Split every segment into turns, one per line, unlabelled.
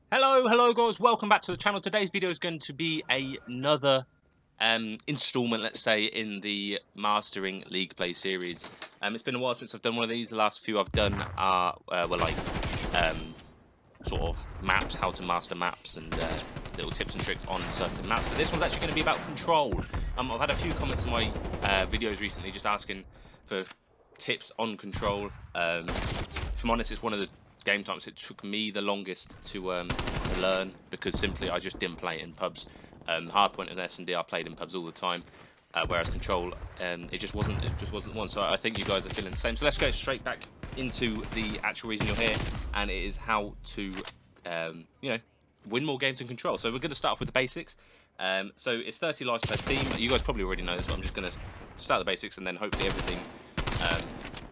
Hello guys, welcome back to the channel. Today's video is going to be another installment, let's say, in the Mastering League Play series. It's been a while since I've done one of these. The last few I've done were like sort of maps, how to master maps, and little tips and tricks on certain maps. But this one's actually going to be about control. I've had a few comments in my videos recently just asking for tips on control. If I'm honest, it's one of the game types it took me the longest to learn, because simply I just didn't play it in pubs. Hardpoint and S&D I played in pubs all the time, whereas Control it just wasn't one. So I think you guys are feeling the same. So let's go straight back into the actual reason you're here, and it is how to win more games in Control. So we're going to start off with the basics. So it's 30 lives per team. You guys probably already know this, but I'm just going to start the basics, and then hopefully everything,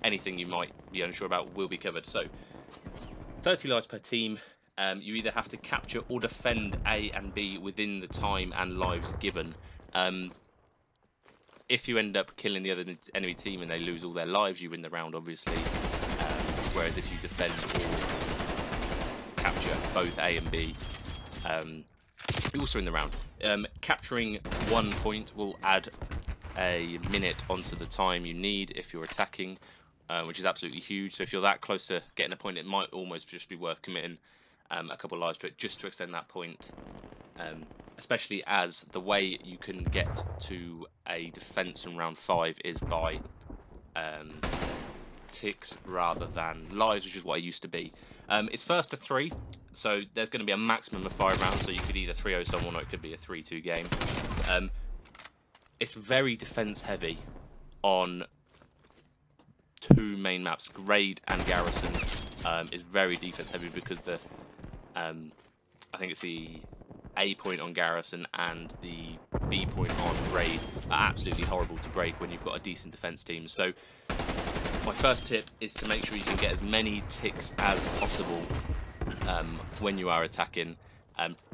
anything you might be unsure about will be covered. So 30 lives per team. You either have to capture or defend A and B within the time and lives given. If you end up killing the other enemy team and they lose all their lives, you win the round, obviously. Whereas if you defend or capture both A and B, you also win the round. Capturing 1 point will add a minute onto the time you need if you're attacking, which is absolutely huge. So if you're that close to getting a point, it might almost just be worth committing a couple of lives to it just to extend that point. Especially as the way you can get to a defense in round 5 is by ticks rather than lives, which is what it used to be. It's first to 3, so there's going to be a maximum of 5 rounds, so you could either 3-0 someone or it could be a 3-2 game. It's very defense heavy on 2 main maps. Raid and Garrison is very defense heavy because the I think it's the A point on Garrison and the B point on Raid are absolutely horrible to break when you've got a decent defense team. So my first tip is to make sure you can get as many ticks as possible when you are attacking.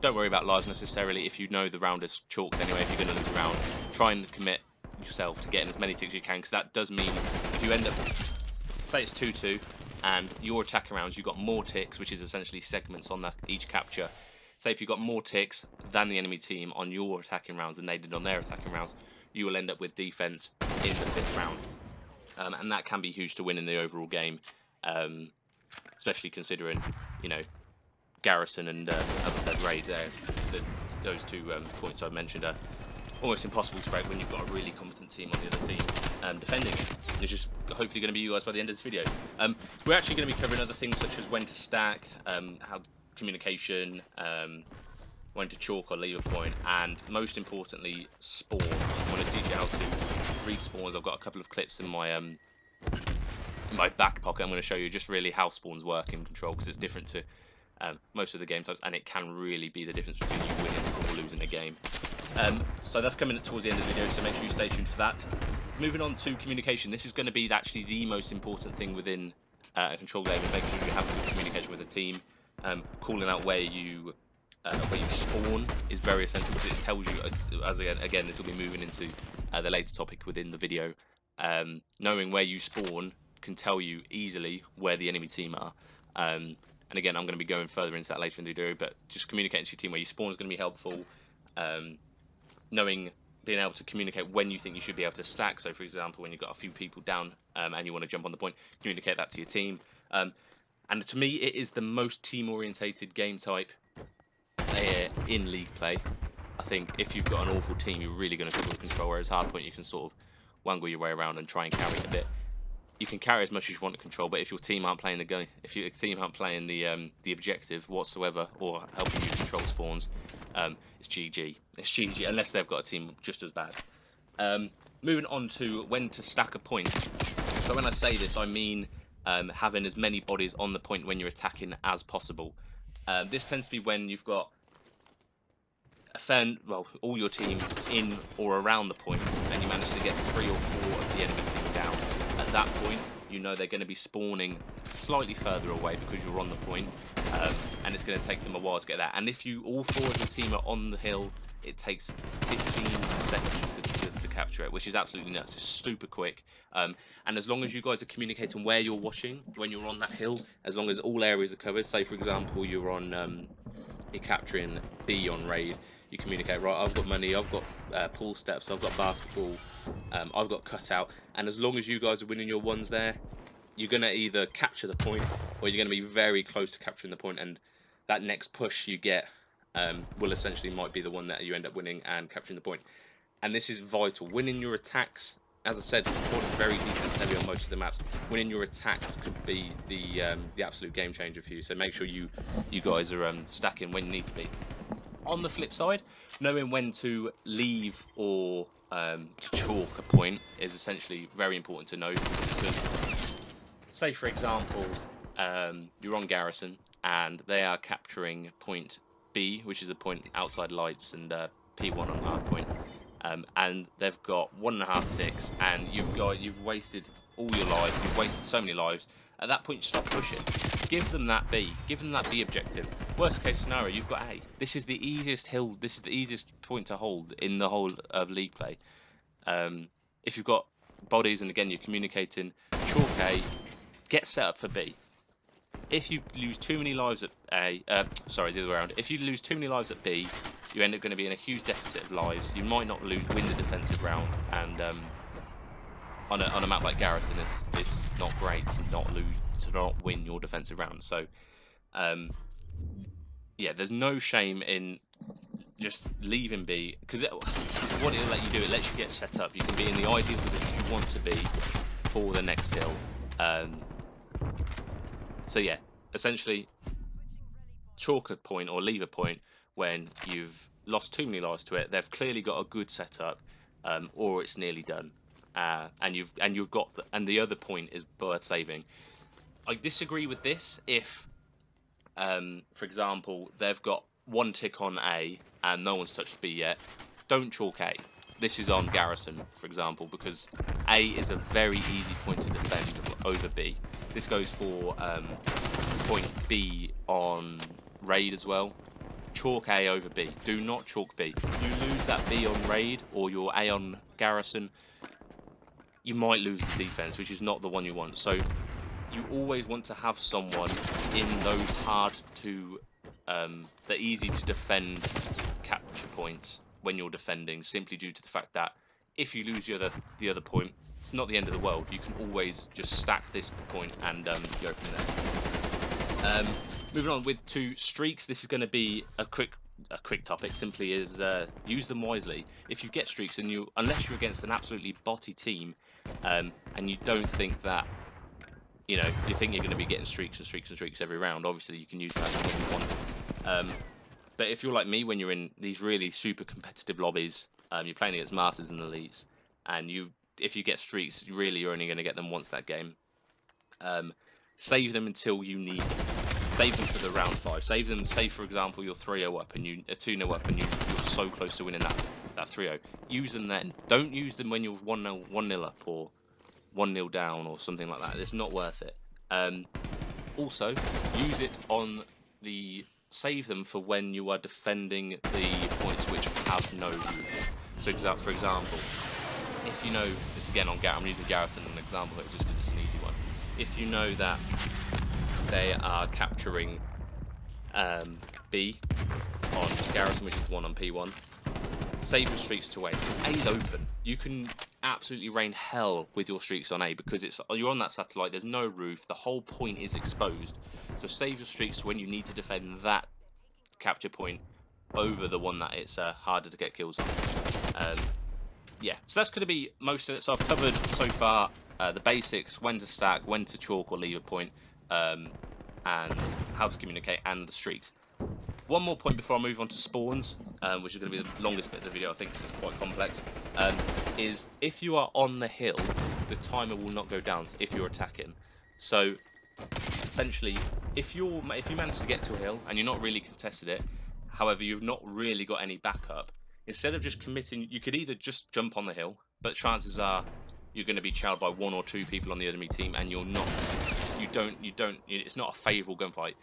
Don't worry about lives necessarily. If you know the round is chalked anyway, if you're going to lose a round, try and commit yourself to getting as many ticks as you can, because that does mean if you end up, say it's 2-2 and your attacking rounds, you've got more ticks, which is essentially segments on each capture. Say if you've got more ticks than the enemy team on your attacking rounds than they did on their attacking rounds, you will end up with defense in the 5th round, and that can be huge to win in the overall game, especially considering, you know, Garrison and as I said, Raid there, those 2 points I mentioned are almost impossible to break when you've got a really competent team on the other team defending it. It's just hopefully going to be you guys by the end of this video. We're actually going to be covering other things such as when to stack, how communication, when to chalk or leave a point, and most importantly, spawns. I'm going to teach you how to read spawns. I've got a couple of clips in my back pocket. I'm going to show you just really how spawns work in Control, because it's different to most of the game types, and it can really be the difference between you winning or losing a game. So that's coming towards the end of the video, so make sure you stay tuned for that. Moving on to communication, this is going to be actually the most important thing within a Control game, is making sure you have good communication with the team. Calling out where you spawn is very essential, because it tells you, as again this will be moving into the later topic within the video. Knowing where you spawn can tell you easily where the enemy team are. And again, I'm going to be going further into that later in the video, but just communicating to your team where you spawn is going to be helpful. Being able to communicate when you think you should be able to stack. So, for example, when you've got a few people down and you want to jump on the point, communicate that to your team. And to me, it is the most team-orientated game type in League Play. I think if you've got an awful team, you're really going to struggle with Control. Whereas Hardpoint, you can sort of wangle your way around and try and carry it a bit. You can carry as much as you want to Control, but if your team aren't playing the game, if your team aren't playing the objective whatsoever, or helping you control spawns, it's GG. It's GG unless they've got a team just as bad. Moving on to when to stack a point. So when I say this, I mean having as many bodies on the point when you're attacking as possible. This tends to be when you've got all your team in or around the point, and you manage to get 3 or 4 of the enemy team down. At that point, you know they're going to be spawning slightly further away because you're on the point, and it's going to take them a while to get that. And if all 4 of your team are on the hill, it takes 15 seconds to capture it, which is absolutely nuts. It's super quick, and as long as you guys are communicating where you're watching when you're on that hill, as long as all areas are covered. Say for example you're on you're capturing B on raid, you communicate, right, I've got money, I've got pool steps, I've got basketball, I've got cutout, and as long as you guys are winning your ones there, you're going to either capture the point or you're going to be very close to capturing the point, and that next push you get will essentially might be the one that you end up winning and capturing the point. And this is vital. Winning your attacks, as I said, Ford is very defense heavy on most of the maps. Winning your attacks could be the absolute game changer for you. So make sure you guys are stacking when you need to be. On the flip side, knowing when to leave or to chalk a point is essentially very important to know, because say for example you're on Garrison and they are capturing point B, which is a point outside lights, and P1 on hard point. And they've got 1.5 ticks, and you've wasted all your lives. You've wasted so many lives. At that point, stop pushing. Give them that B. Give them that B objective. Worst case scenario, you've got A. This is the easiest hill. This is the easiest point to hold in the whole of league play. If you've got bodies, and again you're communicating, chalk A. Get set up for B. If you lose too many lives at A, sorry, the other way around. If you lose too many lives at B, you end up going to be in a huge deficit of lives. You might not win the defensive round, and on a map like Garrison, it's not great to not win your defensive round. So, yeah, there's no shame in just leaving B, because what it'll let you do, it lets you get set up. You can be in the ideal position you want to be for the next hill. So yeah, essentially, chalk a point or leave a point when you've lost too many lives to it. They've clearly got a good setup, or it's nearly done, and you've got and the other point is worth saving. I disagree with this if, for example, they've got 1 tick on A and no one's touched B yet. Don't chalk A. This is on Garrison, for example, because A is a very easy point to defend over B. This goes for point B on raid as well. Chalk A over B. Do not chalk B. You lose that B on raid or your A on Garrison, you might lose the defense, which is not the one you want. So you always want to have someone in those hard to, the easy to defend capture points when you're defending, simply due to the fact that if you lose the other point, it's not the end of the world. You can always just stack this point and go from there. Moving on with 2 streaks. This is going to be a quick topic. Simply is use them wisely. If you get streaks, and unless you're against an absolutely botty team, and you don't think that, you think you're going to be getting streaks and streaks and streaks every round, obviously you can use that when you want. But if you're like me, when you're in these really super competitive lobbies, you're playing against masters and elites, and if you get streaks, you're only going to get them once that game. Save them until you need them. Save them for the round 5. Save them, say for example you're 3-0 up and you're 2-0 up and you're so close to winning that 3-0. Use them then. Don't use them when you're 1-0 up or 1-0 down or something like that. It's not worth it. Also, use it on the... Save them for when you are defending the points which have no roof. So for example, if you know, this again on Garrison, I'm using Garrison as an example here just because it's an easy one. If you know that they are capturing B on Garrison, which is the one on P1, save your streaks to A. A's open. You can absolutely rain hell with your streaks on A because you're on that satellite, there's no roof, the whole point is exposed. So save your streaks when you need to defend that capture point over the one that it's harder to get kills on. Yeah, so that's going to be most of it. So I've covered so far the basics, when to stack, when to chalk or leave a point, and how to communicate, and the streaks. One more point before I move on to spawns, which is going to be the longest bit of the video, I think, because it's quite complex, is if you are on the hill, the timer will not go down if you're attacking. So essentially, if you manage to get to a hill and you're not really contested it, however you've not really got any backup, instead of just committing, you could either just jump on the hill, but chances are you're going to be chowed by 1 or 2 people on the enemy team, and it's not a favourable gunfight.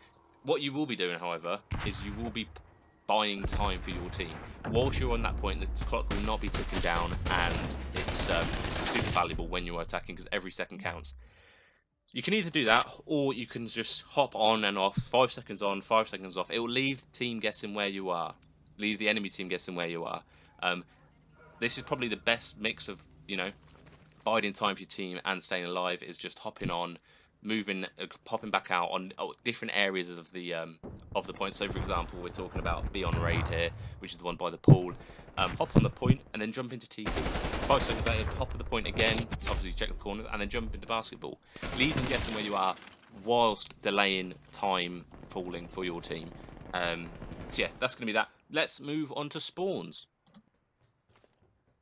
What you will be doing, however, is you will be buying time for your team. Whilst you're on that point, the clock will not be ticking down, and it's super valuable when you're attacking because every second counts. You can either do that, or you can just hop on and off, 5 seconds on, 5 seconds off. It will leave the team guessing where you are, leave the enemy team guessing where you are. This is probably the best mix of, you know, biding time for your team and staying alive is just hopping on, moving, popping back out on different areas of the point. So, for example, we're talking about be on raid here, which is the one by the pool. Hop on the point and then jump into TQ. 5 seconds later, hop at the point again, obviously check the corner, and then jump into basketball. Leave them guessing where you are, whilst delaying time falling for your team. So yeah, that's going to be that. Let's move on to spawns.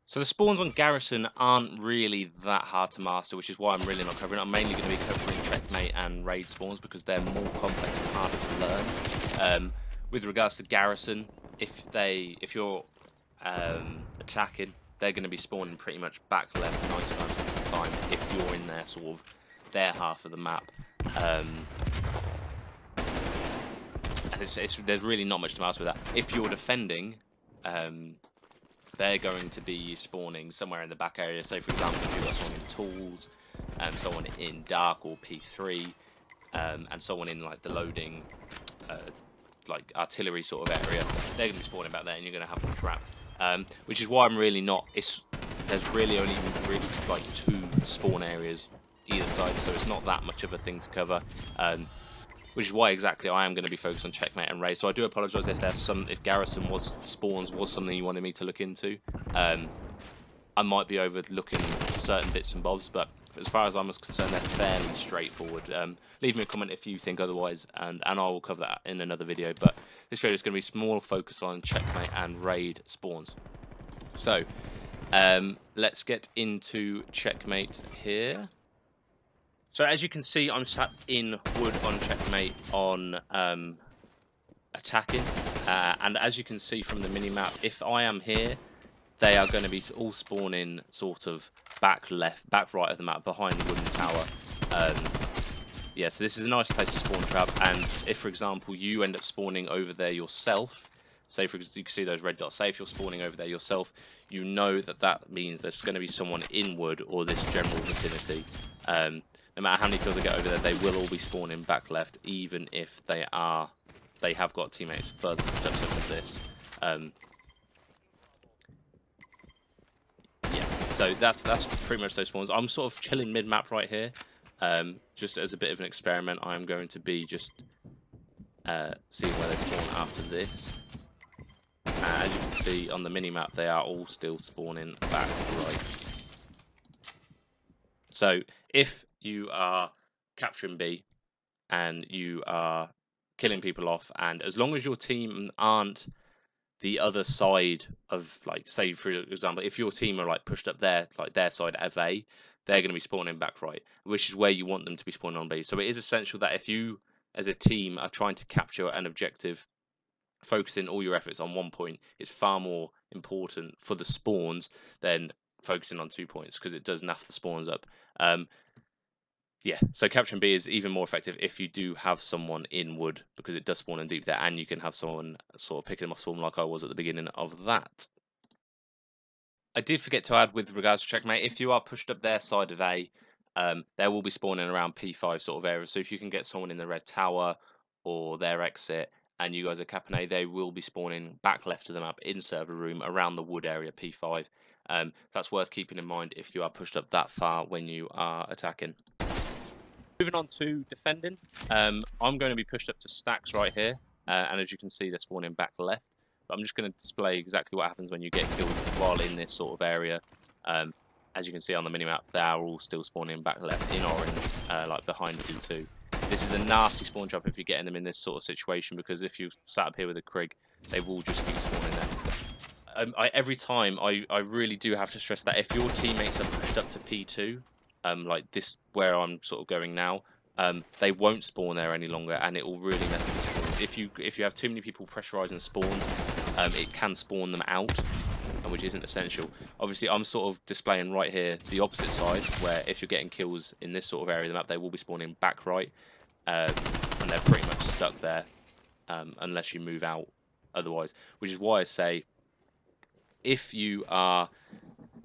So the spawns on Garrison aren't really that hard to master, which is why I'm really not covering it. I'm mainly going to be covering Checkmate and Raid spawns because they're more complex and harder to learn. With regards to Garrison, if you're attacking, they're going to be spawning pretty much back left 99% of the time if you're in their sort of their half of the map. And there's really not much to master with that. If you're defending, they're going to be spawning somewhere in the back area. So, for example, if you've got someone in tools, someone in dark or P3, and someone in like the loading, like artillery sort of area, they're going to be spawning back there, and you're going to have them trapped. Which is why I'm really not. There's really only like 2 spawn areas either side, so it's not that much of a thing to cover. Which is why exactly I am going to be focused on Checkmate and Raid. So I do apologise if Garrison spawns was something you wanted me to look into. I might be overlooking certain bits and bobs, but as far as I'm concerned, they're fairly straightforward. Leave me a comment if you think otherwise, and I will cover that in another video. But this video is going to be small focus on Checkmate and Raid spawns. So let's get into Checkmate here. So as you can see, I'm sat in wood on Checkmate on attacking, and as you can see from the mini-map, if I am here, they are going to be all spawning sort of back left, back right of the map, behind the wooden tower. Yeah, so this is a nice place to spawn trap, and if, for example, you end up spawning over there yourself, say, for example, you can see those red dots, say if you're spawning over there yourself, you know that means there's going to be someone in wood or this general vicinity. No matter how many kills they get over there, they will all be spawning back left, even if they have got teammates further up such as this. Yeah, so that's pretty much those spawns. I'm sort of chilling mid-map right here, just as a bit of an experiment. I'm going to be just seeing where they spawn after this. As you can see on the mini-map, they are all still spawning back right. So if you are capturing B and you are killing people off, and as long as your team aren't the other side of, like, say for example, if your team are like pushed up there, like their side of A, they're going to be spawning back right, which is where you want them to be spawning on B. So it is essential that if you as a team are trying to capture an objective, focusing all your efforts on one point is far more important for the spawns than focusing on 2 points, because it does naff the spawns up. Yeah, so capturing B is even more effective if you do have someone in wood, because it does spawn in deep there, and you can have someone sort of picking them off spawn like I was at the beginning of that. I did forget to add with regards to Checkmate, if you are pushed up their side of A, they will be spawning around P5 sort of area. So if you can get someone in the red tower or their exit, and you guys are capping A, they will be spawning back left of the map in server room around the wood area P5. That's worth keeping in mind if you are pushed up that far when you are attacking. Moving on to defending, I'm going to be pushed up to stacks right here, and as you can see, they're spawning back left. But I'm just going to display exactly what happens when you get killed while in this sort of area. As you can see on the minimap, they are all still spawning back left in orange, like behind P2. This is a nasty spawn trap if you're getting them in this sort of situation, because if you've sat up here with a Krig, they will just keep spawning there. Every time, I really do have to stress that if your teammates are pushed up to P2, like this where I'm sort of going now, they won't spawn there any longer, and it will really mess with the spawns. If you have too many people pressurising spawns, it can spawn them out, which isn't essential. Obviously, I'm sort of displaying right here the opposite side, where if you're getting kills in this sort of area of the map, they will be spawning back right, and they're pretty much stuck there unless you move out otherwise. Which is why I say, if you are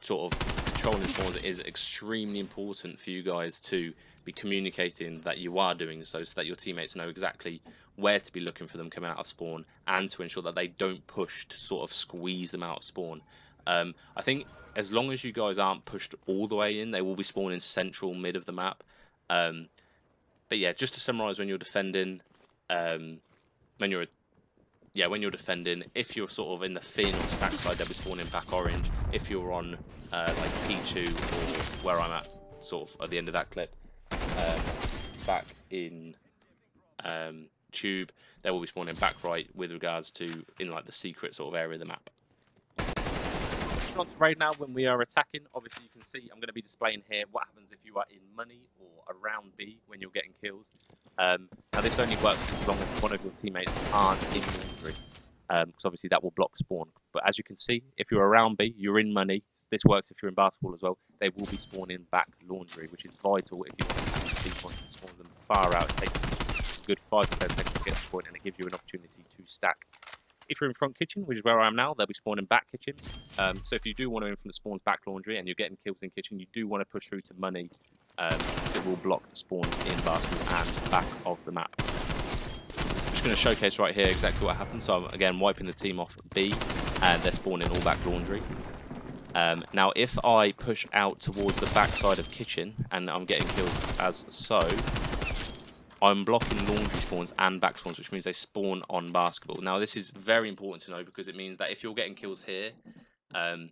sort of controlling spawns, it is extremely important for you guys to be communicating that you are doing so that your teammates know exactly where to be looking for them coming out of spawn, and to ensure that they don't push to sort of squeeze them out of spawn. I think as long as you guys aren't pushed all the way in, they will be spawning central mid of the map. But yeah, just to summarize, when you're defending, when you're defending, if you're sort of in the fin or stack side, they'll be spawning back orange. If you're on like P2 or where I'm at, sort of at the end of that clip, back in tube, they will be spawning back right with regards to in like the secret sort of area of the map. On to raid now. When we are attacking, obviously you can see I'm going to be displaying here what happens if you are in money or around B when you're getting kills. Now this only works as long as one of your teammates aren't in laundry, because obviously that will block spawn. But as you can see, if you're around B, you're in money. This works if you're in basketball as well. They will be spawning back laundry, which is vital if you want to catch these ones and spawn them far out. It takes a good 5 to 10 seconds to get to the point, and it gives you an opportunity to stack. If you're in front kitchen, which is where I am now, they'll be spawning back kitchen. So if you do want to in from the spawns back laundry and you're getting kills in kitchen, you do want to push through to money. It will block the spawns in basketball and back of the map. I'm just going to showcase right here exactly what happens. So I'm again wiping the team off B, and they're spawning all back laundry. Now if I push out towards the back side of kitchen and I'm getting kills as so, I'm blocking laundry spawns and back spawns, which means they spawn on basketball. Now, this is very important to know because it means that if you're getting kills here and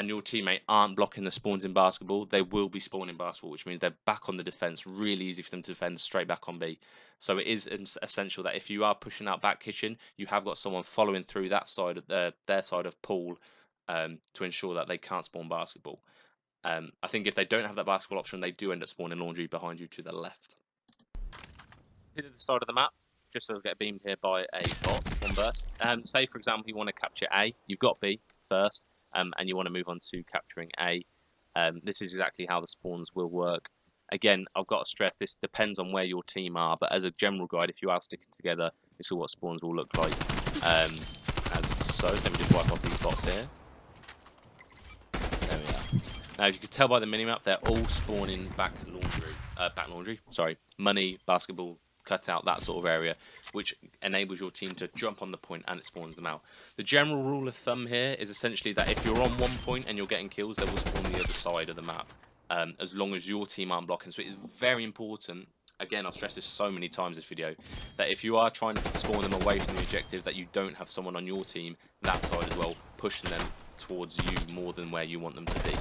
your teammate aren't blocking the spawns in basketball, they will be spawning basketball, which means they're back on the defense. Really easy for them to defend straight back on B. So it is essential that if you are pushing out back kitchen, you have got someone following through that side of their side of pool to ensure that they can't spawn basketball. I think if they don't have that basketball option, they do end up spawning laundry behind you to the left. To the side of the map, just so I get beamed here by a bot, one burst. Say, for example, you want to capture A, you've got B first, and you want to move on to capturing A. This is exactly how the spawns will work. Again, I've got to stress, this depends on where your team are, but as a general guide, if you are sticking together, this is what spawns will look like. As so, let me just wipe off these bots here. There we are. Now, as you can tell by the minimap, they're all spawning back laundry, money, basketball, cut out, that sort of area, which enables your team to jump on the point and it spawns them out. The general rule of thumb here is essentially that if you're on one point and you're getting kills, they will spawn the other side of the map, as long as your team aren't blocking. So it is very important, again, I've stressed this so many times this video, that if you are trying to spawn them away from the objective, that you don't have someone on your team that side as well, pushing them towards you more than where you want them to be.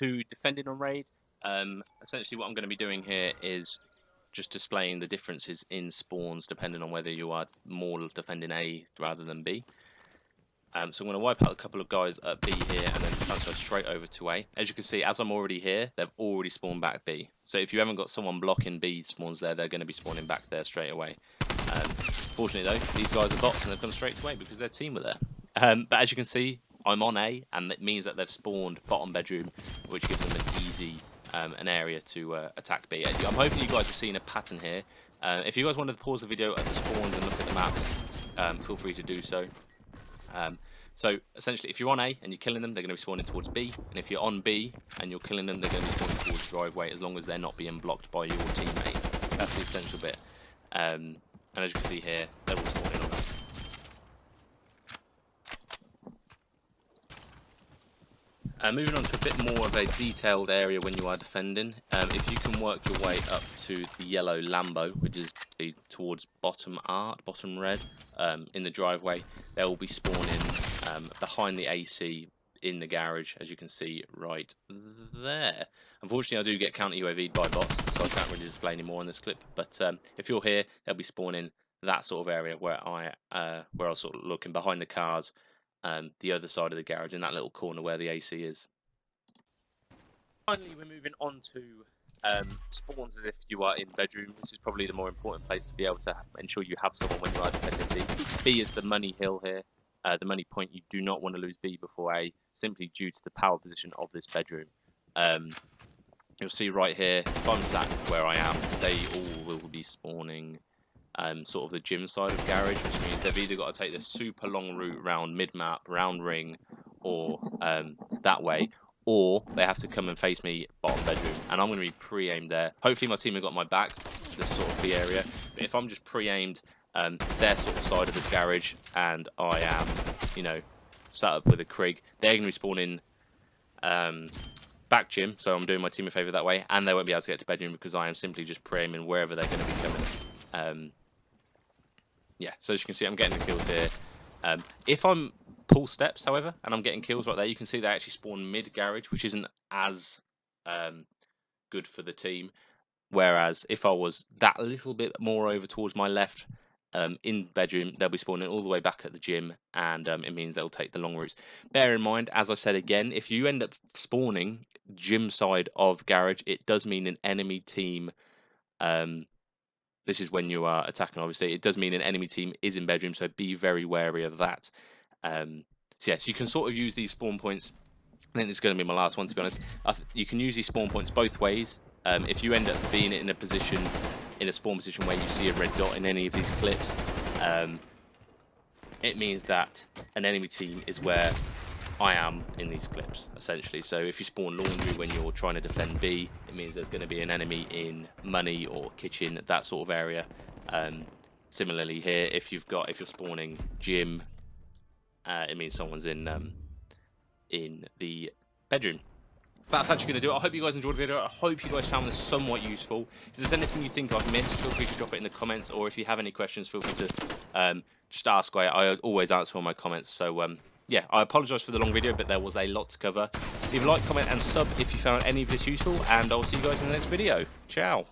To defending on raid, essentially what I'm going to be doing here is just displaying the differences in spawns depending on whether you are more defending A rather than B. So I'm going to wipe out a couple of guys at B here and then transfer straight over to A. As you can see, as I'm already here, they've already spawned back B. So if you haven't got someone blocking B spawns there, they're going to be spawning back there straight away. Fortunately though, these guys are bots and they've gone straight away because their team were there. But as you can see, I'm on A, and it means that they've spawned bottom bedroom, which gives them an easy an area to attack B. I'm hoping you guys have seen a pattern here. If you guys wanted to pause the video at the spawns and look at the map, feel free to do so. So essentially, if you're on A and you're killing them, they're going to be spawning towards B, and if you're on B and you're killing them, they're going to be spawning towards driveway, as long as they're not being blocked by your teammate. That's the essential bit. And as you can see here, they're all spawning on that. Moving on to a bit more of a detailed area when you are defending. If you can work your way up to the yellow Lambo, which is towards bottom red, in the driveway, they will be spawning behind the AC in the garage, as you can see right there. Unfortunately, I do get counter UAV'd by bots, so I can't really display any more in this clip. But if you're here, they'll be spawning that sort of area where where I was sort of looking behind the cars. The other side of the garage, in that little corner where the AC is. Finally, we're moving on to spawns as if you are in bedroom. This is probably the more important place to be able to ensure you have someone when you are defending B. B is the money hill here, the money point. You do not want to lose B before A, simply due to the power position of this bedroom. You'll see right here, if I'm sat where I am, they all will be spawning sort of the gym side of garage, which means they've either got to take this super long route around mid-map, round ring, or that way, or they have to come and face me bottom bedroom, and I'm going to be pre-aimed there. Hopefully my team have got my back, this sort of B area, but if I'm just pre-aimed their sort of side of the garage, and I am, you know, sat up with a Krig, they're going to be spawning back gym, so I'm doing my team a favour that way, and they won't be able to get to bedroom because I am simply just pre-aiming wherever they're going to be coming. Yeah, so as you can see, I'm getting the kills here. If I'm pull steps, however, and I'm getting kills right there, you can see they actually spawn mid-garage, which isn't as good for the team. Whereas if I was that little bit more over towards my left, in bedroom, they'll be spawning all the way back at the gym, and it means they'll take the long routes. Bear in mind, as I said again, if you end up spawning gym side of garage, it does mean an enemy team... this is when you are attacking, obviously. It does mean an enemy team is in bedroom, so be very wary of that. So yes, you can sort of use these spawn points. I think this is going to be my last one, to be honest. You can use these spawn points both ways. If you end up being in a position, in a spawn position where you see a red dot in any of these clips, it means that an enemy team is where I am in these clips, essentially. So if you spawn laundry when you're trying to defend B, it means there's going to be an enemy in money or kitchen, that sort of area. Similarly here, if you're spawning gym, it means someone's in the bedroom. That's actually going to do it. I hope you guys enjoyed the video. I hope you guys found this somewhat useful. If there's anything you think I've missed, feel free to drop it in the comments, or if you have any questions, feel free to just ask away. I always answer all my comments. So yeah, I apologise for the long video, but there was a lot to cover. Leave a like, comment and sub if you found any of this useful, and I'll see you guys in the next video. Ciao.